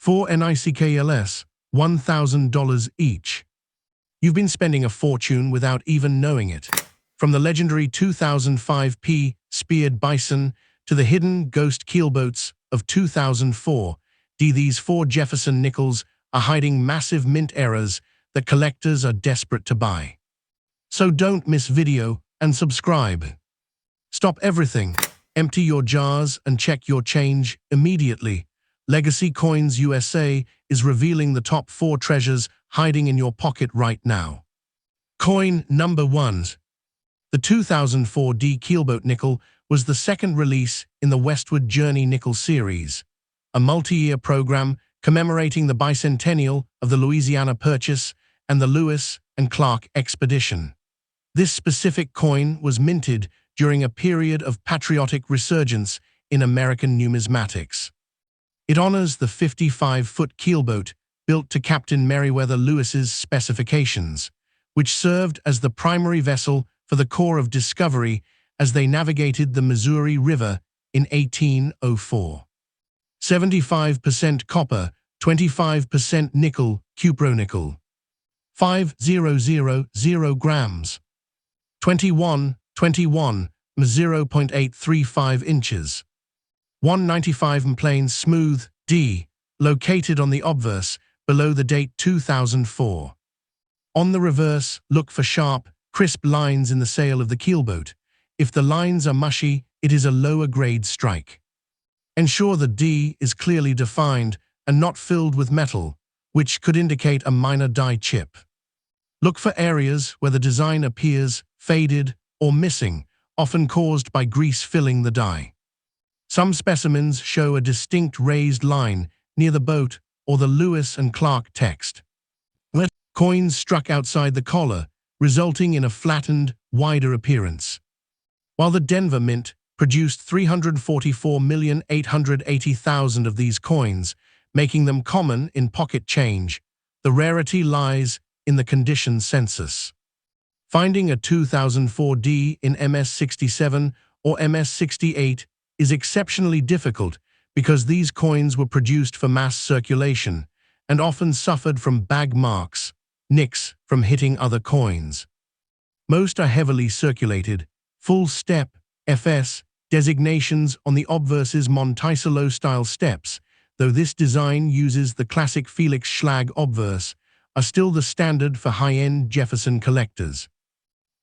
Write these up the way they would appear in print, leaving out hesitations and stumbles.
4 NICKLS, $1,000 each. You've been spending a fortune without even knowing it. From the legendary 2005 P. Speared Bison to the hidden ghost keelboats of 2004, these 4 Jefferson nickels are hiding massive mint errors that collectors are desperate to buy. So don't miss video and subscribe. Stop everything, empty your jars and check your change immediately. Legacy Coins USA is revealing the top 4 treasures hiding in your pocket right now. Coin number 1. The 2004 D Keelboat Nickel was the second release in the Westward Journey Nickel series, a multi-year program commemorating the bicentennial of the Louisiana Purchase and the Lewis and Clark Expedition. This specific coin was minted during a period of patriotic resurgence in American numismatics. It honors the 55-foot keelboat built to Captain Meriwether Lewis's specifications, which served as the primary vessel for the Corps of Discovery as they navigated the Missouri River in 1804. 75% copper, 25% nickel, cupronickel. 5,000 grams. 21, 0.835 inches. 195 plain smooth, D, located on the obverse, below the date 2004. On the reverse, look for sharp, crisp lines in the sail of the keelboat. If the lines are mushy, it is a lower grade strike. Ensure the D is clearly defined and not filled with metal, which could indicate a minor die chip. Look for areas where the design appears faded or missing, often caused by grease filling the die. Some specimens show a distinct raised line near the boat or the Lewis and Clark text. Coins struck outside the collar, resulting in a flattened, wider appearance. While the Denver Mint produced 344,880,000 of these coins, making them common in pocket change, the rarity lies in the condition census. Finding a 2004 D in MS-67 or MS-68 is exceptionally difficult because these coins were produced for mass circulation and often suffered from bag marks, nicks from hitting other coins. Most are heavily circulated, full-step, FS, designations on the obverse's Monticello-style steps, though this design uses the classic Felix Schlag obverse, are still the standard for high-end Jefferson collectors.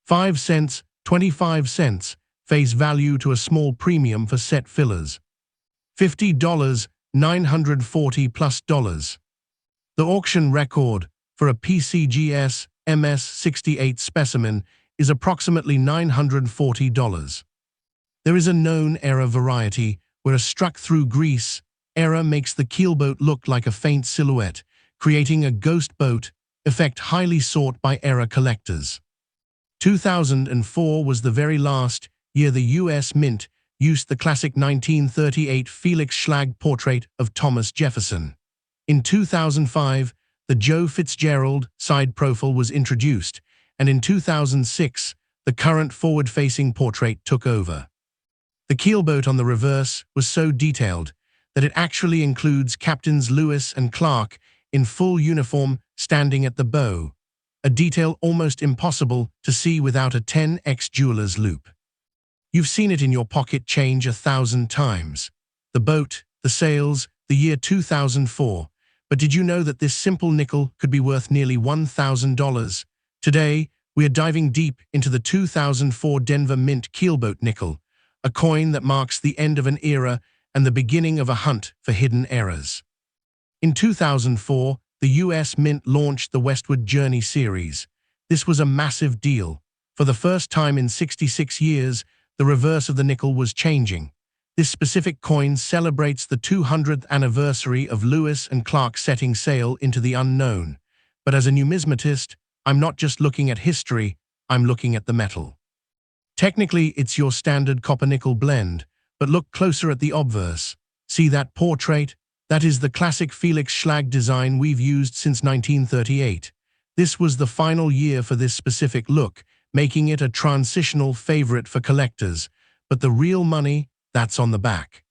5 cents, 25 cents, face value to a small premium for set fillers. $50, $940+. The auction record for a PCGS MS-68 specimen is approximately $940. There is a known error variety where a struck-through grease error makes the keelboat look like a faint silhouette, creating a ghost boat effect highly sought by error collectors. 2004 was the very last year the U.S. Mint used the classic 1938 Felix Schlag portrait of Thomas Jefferson. In 2005, the Joe Fitzgerald side profile was introduced, and in 2006, the current forward-facing portrait took over. The keelboat on the reverse was so detailed that it actually includes Captains Lewis and Clark in full uniform standing at the bow, a detail almost impossible to see without a 10x jeweler's loupe. You've seen it in your pocket change 1,000 times. The boat, the sails, the year 2004. But did you know that this simple nickel could be worth nearly $1,000? Today, we are diving deep into the 2004 Denver Mint Keelboat Nickel, a coin that marks the end of an era and the beginning of a hunt for hidden errors. In 2004, the U.S. Mint launched the Westward Journey series. This was a massive deal. For the first time in 66 years, the reverse of the nickel was changing. This specific coin celebrates the 200th anniversary of Lewis and Clark setting sail into the unknown. But as a numismatist, I'm not just looking at history, I'm looking at the metal. Technically, it's your standard copper-nickel blend, but look closer at the obverse. See that portrait? That is the classic Felix Schlag design we've used since 1938. This was the final year for this specific look, making it a transitional favorite for collectors. But the real money, that's on the back.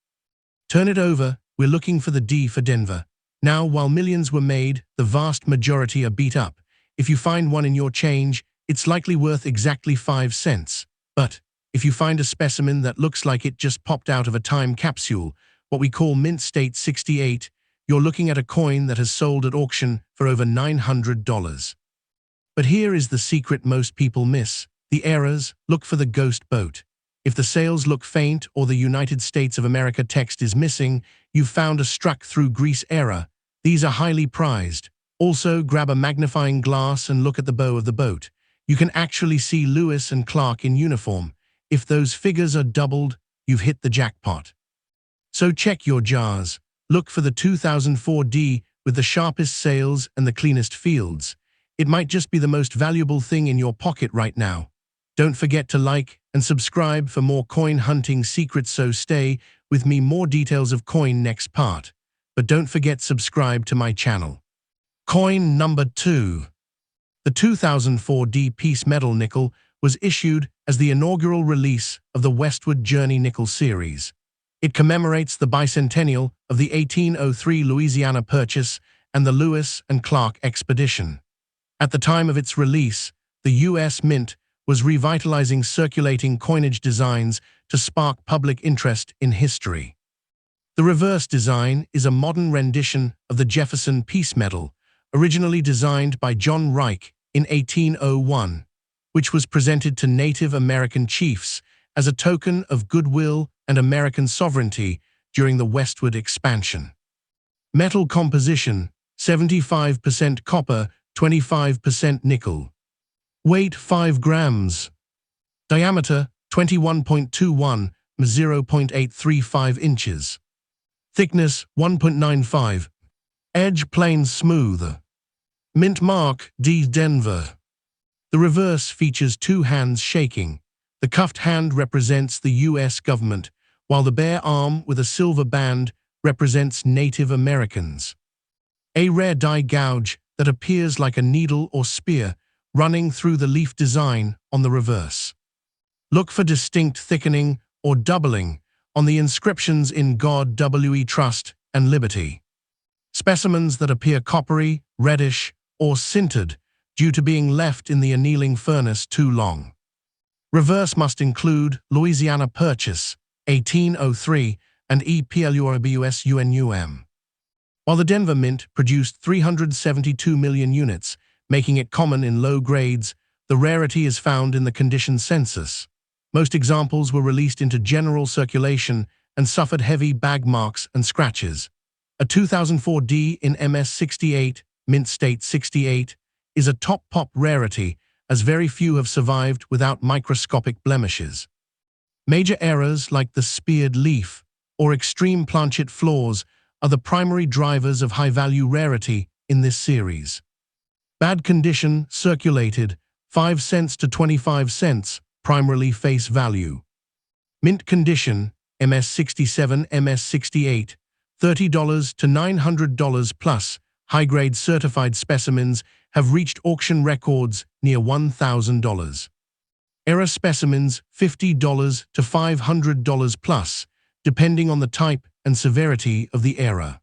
Turn it over, we're looking for the D for Denver. Now, while millions were made, the vast majority are beat up. If you find one in your change, it's likely worth exactly 5 cents. But if you find a specimen that looks like it just popped out of a time capsule, what we call Mint State 68, you're looking at a coin that has sold at auction for over $900. But here is the secret most people miss. The errors: look for the ghost boat. If the sails look faint or the United States of America text is missing, you've found a struck-through grease error. These are highly prized. Also, grab a magnifying glass and look at the bow of the boat. You can actually see Lewis and Clark in uniform. If those figures are doubled, you've hit the jackpot. So check your jars. Look for the 2004D with the sharpest sails and the cleanest fields. It might just be the most valuable thing in your pocket right now. Don't forget to like and subscribe for more coin hunting secrets, so stay with me, more details of coin next part. But don't forget subscribe to my channel. Coin number 2. The 2004D piece metal nickel was issued as the inaugural release of the Westward Journey nickel series. It commemorates the bicentennial of the 1803 Louisiana Purchase and the Lewis and Clark expedition. At the time of its release, the U.S. Mint was revitalizing circulating coinage designs to spark public interest in history. The reverse design is a modern rendition of the Jefferson piece medal, originally designed by John Reich in 1801, which was presented to Native American chiefs as a token of goodwill and American sovereignty during the westward expansion. Metal composition: 75% copper, 25% nickel. Weight: 5 grams. Diameter: 21.21, 0.835 inches. Thickness: 1.95. Edge plain smooth. Mint mark: D. Denver. The reverse features 2 hands shaking. The cuffed hand represents the U.S. government, while the bare arm with a silver band represents Native Americans. A rare die gouge that appears like a needle or spear running through the leaf design on the reverse. Look for distinct thickening or doubling on the inscriptions in God, We Trust, and Liberty. Specimens that appear coppery, reddish, or sintered due to being left in the annealing furnace too long. Reverse must include Louisiana Purchase, 1803, and EPLURBUSUNUM. While the Denver Mint produced 372 million units, making it common in low grades, the rarity is found in the condition census. Most examples were released into general circulation and suffered heavy bag marks and scratches. A 2004D in MS68, Mint State 68, is a top pop rarity, as very few have survived without microscopic blemishes. Major errors like the speared leaf or extreme planchet flaws are the primary drivers of high-value rarity in this series. Bad condition, circulated, 5 cents to 25 cents, primarily face value. Mint condition, MS67, MS68, $30 to $900 plus. High-grade certified specimens have reached auction records near $1,000. Error specimens, $50 to $500 plus, depending on the type and severity of the error.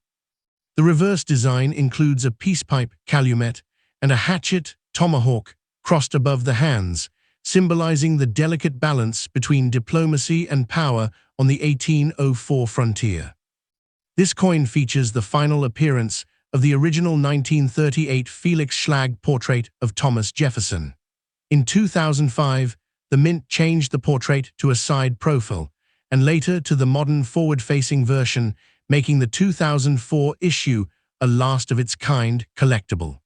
The reverse design includes a peace pipe calumet and a hatchet tomahawk crossed above the hands, symbolizing the delicate balance between diplomacy and power on the 1804 frontier. This coin features the final appearance of the original 1938 Felix Schlag portrait of Thomas Jefferson. In 2005, the Mint changed the portrait to a side profile, and later to the modern forward-facing version, making the 2004 issue a last-of-its-kind collectible.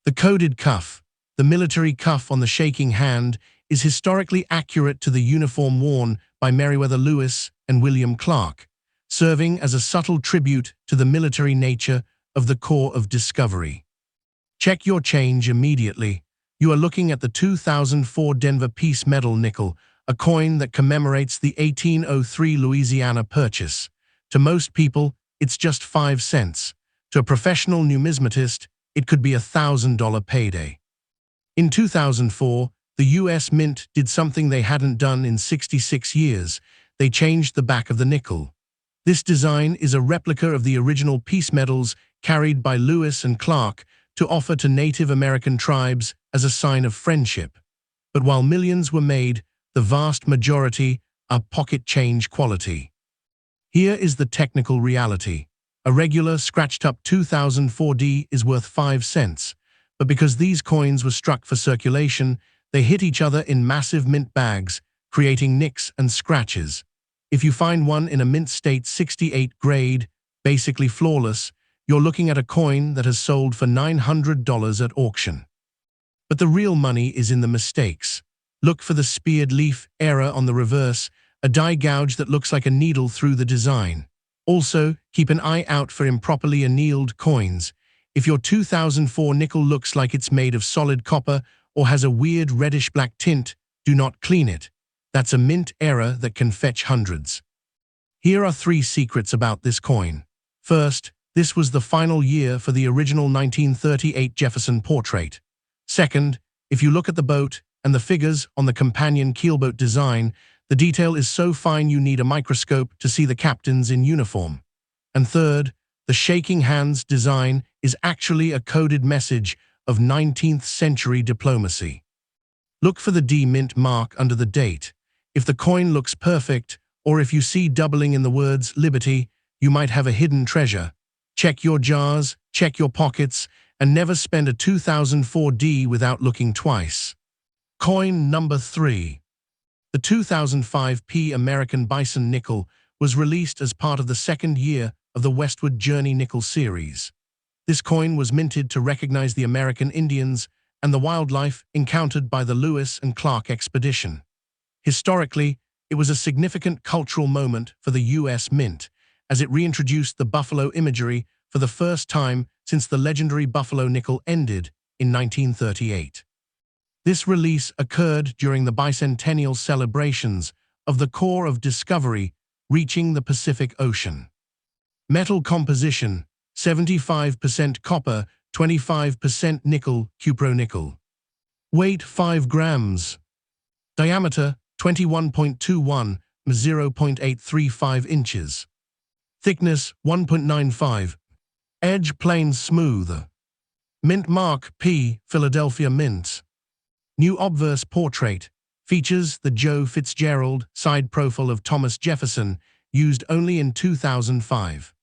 The coded cuff, the military cuff on the shaking hand, is historically accurate to the uniform worn by Meriwether Lewis and William Clark, serving as a subtle tribute to the military nature of the Corps of Discovery. Check your change immediately. You are looking at the 2004 Denver Piece Medal Nickel, a coin that commemorates the 1803 Louisiana Purchase. To most people, it's just 5 cents. To a professional numismatist, it could be $1,000 payday. In 2004, the U.S. Mint did something they hadn't done in 66 years. They changed the back of the nickel. This design is a replica of the original piece medals carried by Lewis and Clark to offer to Native American tribes as a sign of friendship. But while millions were made, the vast majority are pocket change quality. Here is the technical reality. A regular scratched-up 2004D is worth 5 cents, but because these coins were struck for circulation, they hit each other in massive mint bags, creating nicks and scratches. If you find one in a mint state 68 grade, basically flawless, you're looking at a coin that has sold for $900 at auction. But the real money is in the mistakes. Look for the speared leaf error on the reverse, a die gouge that looks like a needle through the design. Also, keep an eye out for improperly annealed coins. If your 2004 nickel looks like it's made of solid copper or has a weird reddish-black tint, do not clean it. That's a mint error that can fetch hundreds. Here are 3 secrets about this coin. First, this was the final year for the original 1938 Jefferson portrait. Second, if you look at the boat and the figures on the companion keelboat design, the detail is so fine you need a microscope to see the captains in uniform. And third, the shaking hands design is actually a coded message of 19th century diplomacy. Look for the D mint mark under the date. If the coin looks perfect, or if you see doubling in the words Liberty, you might have a hidden treasure. Check your jars, check your pockets, and never spend a 2004D without looking twice. Coin number 3. The 2005 American Bison nickel was released as part of the second year of the Westward Journey nickel series. This coin was minted to recognize the American Indians and the wildlife encountered by the Lewis and Clark expedition. Historically, it was a significant cultural moment for the U.S. Mint, as it reintroduced the buffalo imagery for the first time since the legendary buffalo nickel ended in 1938. This release occurred during the bicentennial celebrations of the Corps of Discovery reaching the Pacific Ocean. Metal composition: 75% copper, 25% nickel, cupronickel. Weight 5 grams. Diameter 21.21, 0.835 inches. Thickness 1.95. Edge plain smooth. Mint mark P, Philadelphia Mint. New obverse portrait features the Joe Fitzgerald side profile of Thomas Jefferson, used only in 2005.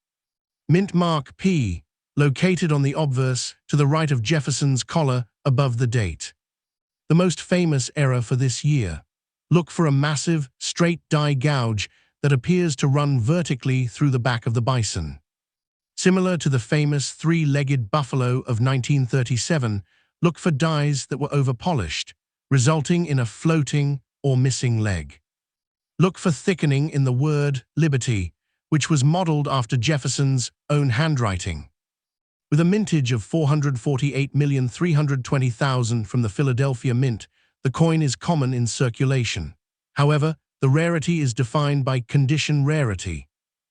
Mint mark P, located on the obverse to the right of Jefferson's collar above the date. The most famous error for this year. Look for a massive, straight die gouge that appears to run vertically through the back of the bison. Similar to the famous 3-legged buffalo of 1937, look for dies that were over-polished, resulting in a floating or missing leg. Look for thickening in the word Liberty, which was modeled after Jefferson's own handwriting. With a mintage of 448,320,000 from the Philadelphia Mint, the coin is common in circulation. However, the rarity is defined by condition rarity.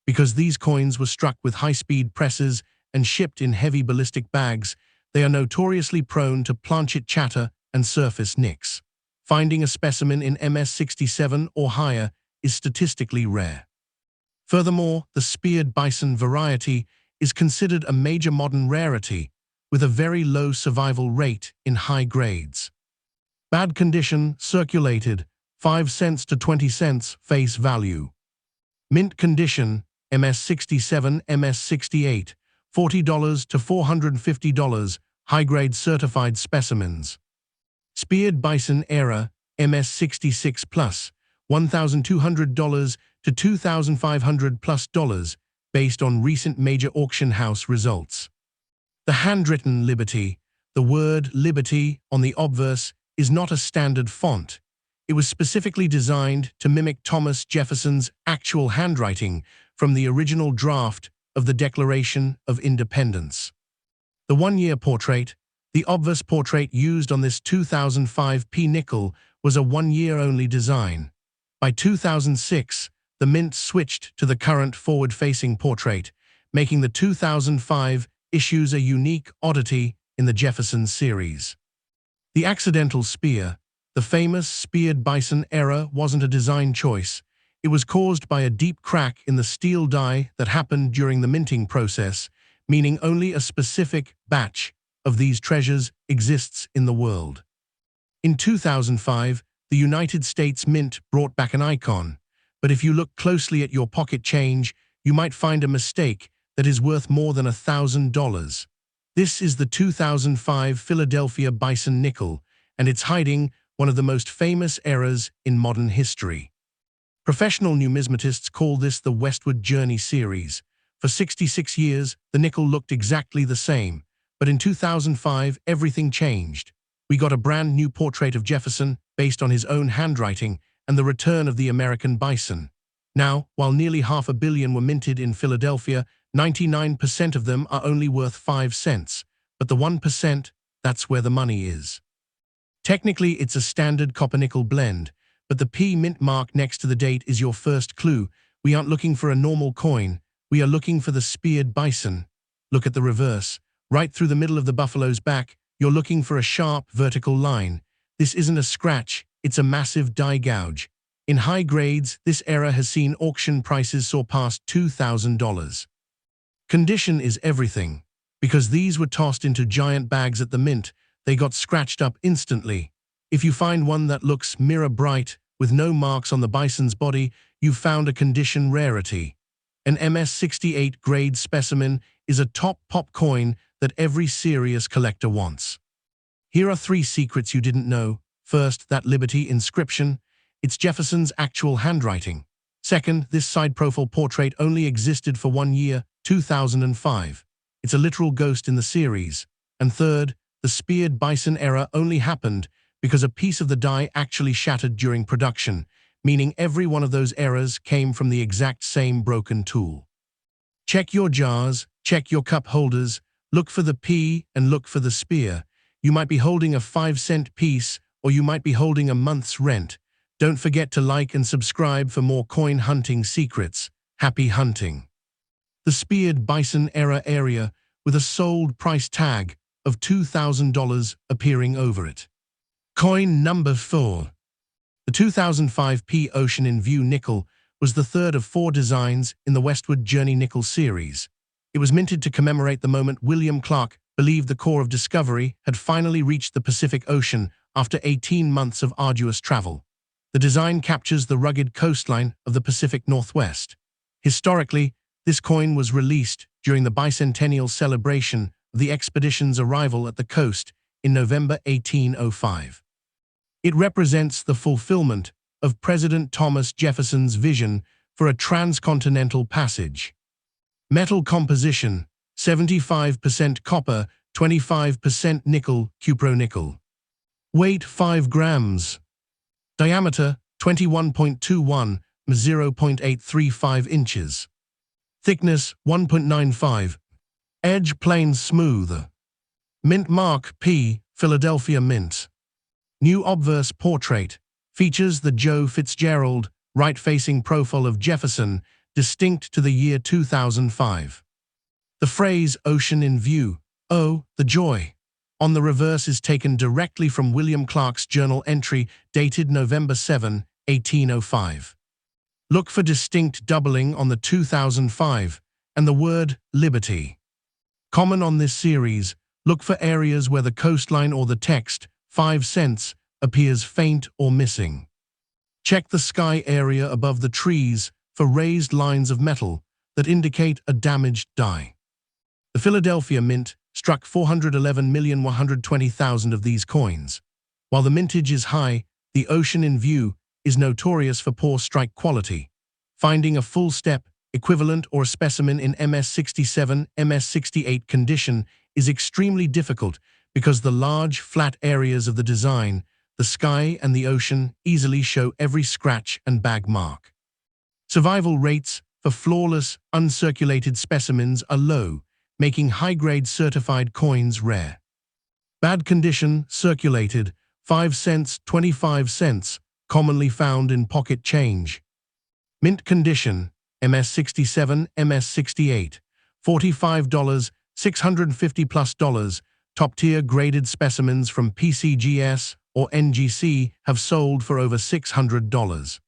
Because these coins were struck with high-speed presses and shipped in heavy ballistic bags, they are notoriously prone to planchet chatter and surface nicks. Finding a specimen in MS67 or higher is statistically rare. Furthermore, the speared bison variety is considered a major modern rarity, with a very low survival rate in high grades. Bad condition, circulated, 5 cents to 20 cents face value. Mint condition, MS67, MS68, $40 to $450, high-grade certified specimens. Speared bison era, MS66 plus, $1,200 to $2,500 plus, based on recent major auction house results. The handwritten Liberty, the word Liberty on the obverse, is not a standard font. It was specifically designed to mimic Thomas Jefferson's actual handwriting from the original draft of the Declaration of Independence. The one-year portrait, the obverse portrait used on this 2005 nickel, was a one-year-only design. By 2006, the Mint switched to the current forward-facing portrait, making the 2005 issues a unique oddity in the Jefferson series. The accidental spear, the famous speared bison error, wasn't a design choice. It was caused by a deep crack in the steel die that happened during the minting process, meaning only a specific batch of these treasures exists in the world. In 2005, the United States Mint brought back an icon, but if you look closely at your pocket change, you might find a mistake that is worth more than $1,000. This is the 2005 Philadelphia Bison nickel, and it's hiding one of the most famous errors in modern history. Professional numismatists call this the Westward Journey series. For 66 years, the nickel looked exactly the same, but in 2005, everything changed. We got a brand new portrait of Jefferson based on his own handwriting and the return of the American bison. Now, while nearly 500 million were minted in Philadelphia, 99% of them are only worth 5 cents. But the 1%, that's where the money is. Technically, it's a standard copper-nickel blend, but the P mint mark next to the date is your first clue. We aren't looking for a normal coin. We are looking for the speared bison. Look at the reverse. Right through the middle of the buffalo's back, you're looking for a sharp, vertical line. This isn't a scratch, it's a massive die gouge. In high grades, this era has seen auction prices soar past $2,000. Condition is everything. Because these were tossed into giant bags at the mint, they got scratched up instantly. If you find one that looks mirror bright, with no marks on the bison's body, you've found a condition rarity. An MS-68 grade specimen is a top pop coin that every serious collector wants. Here are 3 secrets you didn't know. First, that Liberty inscription. It's Jefferson's actual handwriting. Second, this side profile portrait only existed for 1 year, 2005. It's a literal ghost in the series. And third, the speared bison error only happened because a piece of the die actually shattered during production, meaning every one of those errors came from the exact same broken tool. Check your jars, check your cup holders, look for the P and look for the spear. You might be holding a 5-cent piece, or you might be holding a month's rent. Don't forget to like and subscribe for more coin hunting secrets. Happy hunting! The speared bison era area with a sold price tag of $2,000 appearing over it. Coin number 4. The 2005 P Ocean in View nickel was the third of 4 designs in the Westward Journey nickel series. It was minted to commemorate the moment William Clark believed the core of discovery had finally reached the Pacific Ocean after 18 months of arduous travel. The design captures the rugged coastline of the Pacific Northwest. Historically, this coin was released during the bicentennial celebration of the expedition's arrival at the coast in November 1805. It represents the fulfillment of President Thomas Jefferson's vision for a transcontinental passage. Metal composition: 75% copper, 25% nickel, cupronickel. Weight 5 grams. Diameter 21.21, 0.835 inches. Thickness 1.95. Edge plain smooth. Mint mark P, Philadelphia Mint. New obverse portrait features the Joe Fitzgerald right-facing profile of Jefferson, distinct to the year 2005. The phrase "Ocean in View," oh, the joy, on the reverse is taken directly from William Clark's journal entry dated November 7, 1805. Look for distinct doubling on the 2005 and the word Liberty. Common on this series, look for areas where the coastline or the text 5 cents appears faint or missing. Check the sky area above the trees for raised lines of metal that indicate a damaged die. The Philadelphia Mint struck 411,120,000 of these coins. While the mintage is high, the Ocean in View is notorious for poor strike quality. Finding a full step, equivalent or specimen in MS-67, MS-68 condition is extremely difficult because the large, flat areas of the design, the sky and the ocean, easily show every scratch and bag mark. Survival rates for flawless, uncirculated specimens are low, making high-grade certified coins rare. Bad condition, circulated, 5 cents, 25 cents, commonly found in pocket change. Mint condition, MS-67, MS-68, $45, $650+. Top-tier graded specimens from PCGS or NGC have sold for over $600.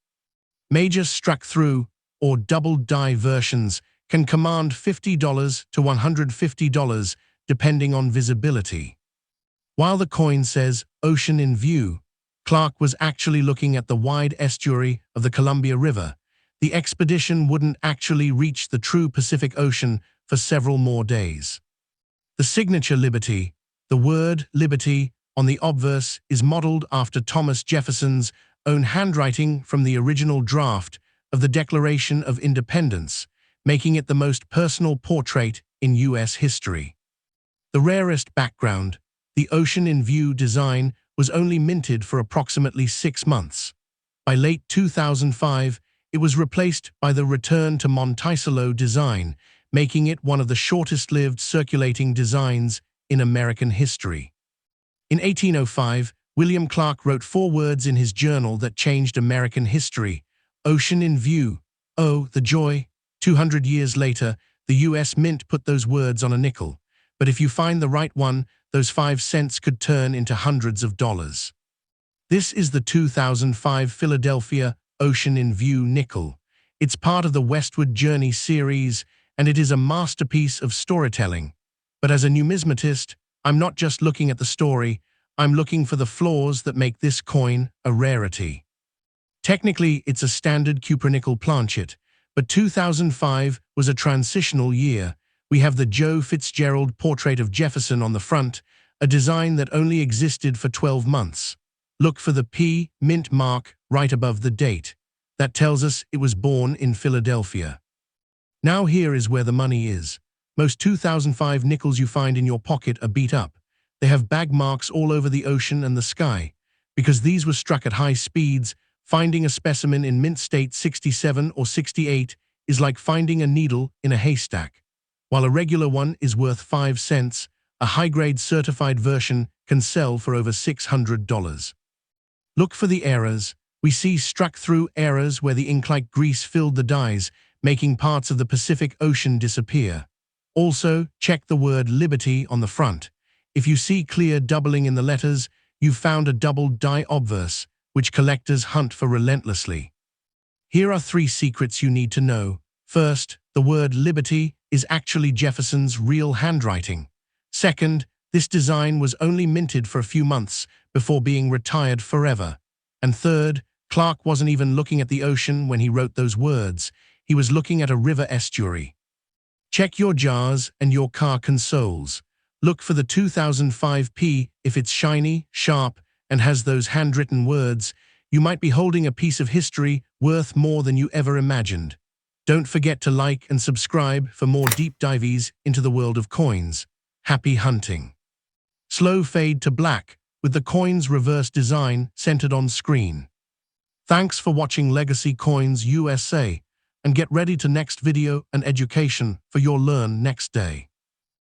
Major struck-through or double-die versions can command $50 to $150 depending on visibility. While the coin says "Ocean in View," Clark was actually looking at the wide estuary of the Columbia River. The expedition wouldn't actually reach the true Pacific Ocean for several more days. The signature Liberty, the word Liberty on the obverse, is modeled after Thomas Jefferson's own handwriting from the original draft of the Declaration of Independence, making it the most personal portrait in U.S. history. The rarest background, the Ocean in View design, was only minted for approximately 6 months. By late 2005, it was replaced by the Return to Monticello design, making it one of the shortest-lived circulating designs in American history. In 1805, William Clark wrote 4 words in his journal that changed American history: "Ocean in View. Oh, the joy." 200 years later, the U.S. Mint put those words on a nickel. But if you find the right one, those 5 cents could turn into hundreds of dollars. This is the 2005 Philadelphia Ocean in View nickel. It's part of the Westward Journey series, and it is a masterpiece of storytelling. But as a numismatist, I'm not just looking at the story, I'm looking for the flaws that make this coin a rarity. Technically, it's a standard cupronickel planchet, but 2005 was a transitional year. We have the Joe Fitzgerald portrait of Jefferson on the front, a design that only existed for 12 months. Look for the P mint mark right above the date. That tells us it was born in Philadelphia. Now here is where the money is. Most 2005 nickels you find in your pocket are beat up. They have bag marks all over the ocean and the sky. Because these were struck at high speeds, finding a specimen in mint state 67 or 68 is like finding a needle in a haystack. While a regular one is worth 5 cents, a high-grade certified version can sell for over $600. Look for the errors. We see struck-through errors where the ink-like grease filled the dies, making parts of the Pacific Ocean disappear. Also, check the word Liberty on the front. If you see clear doubling in the letters, you've found a double die obverse, which collectors hunt for relentlessly. Here are 3 secrets you need to know. First, the word Liberty is actually Jefferson's real handwriting. Second, this design was only minted for a few months before being retired forever. And third, Clark wasn't even looking at the ocean when he wrote those words. He was looking at a river estuary. Check your jars and your car consoles. Look for the 2005 P. If it's shiny, sharp, and has those handwritten words, you might be holding a piece of history worth more than you ever imagined. Don't forget to like and subscribe for more deep dives into the world of coins. Happy hunting. Slow fade to black, with the coin's reverse design centered on screen. Thanks for watching Legacy Coins USA, and get ready to next video and education for your learn next day.